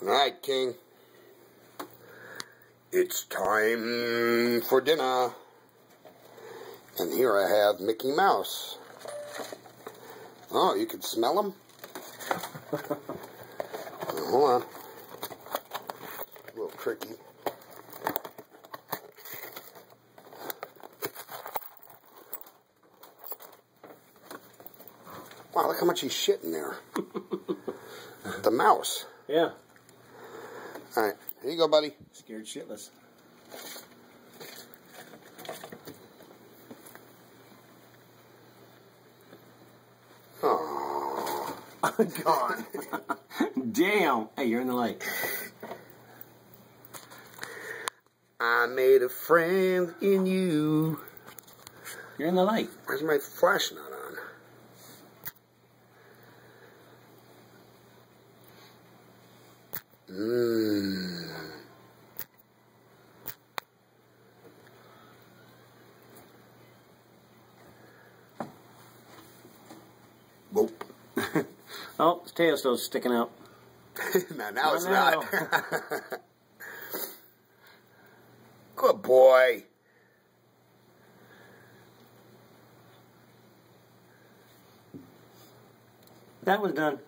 Alright, King. It's time for dinner. And here I have Mickey Mouse. Oh, you can smell him? Hold on. A little tricky. Wow, look how much he's shitting there. The mouse. Yeah. Alright, here you go, buddy. Scared shitless. Oh, gone. Damn. Hey, you're in the light. I made a friend in you. You're in the light. Where's my flash not on? Whoa. Oh, his tail's still sticking out. now it's not. Good boy. That was done.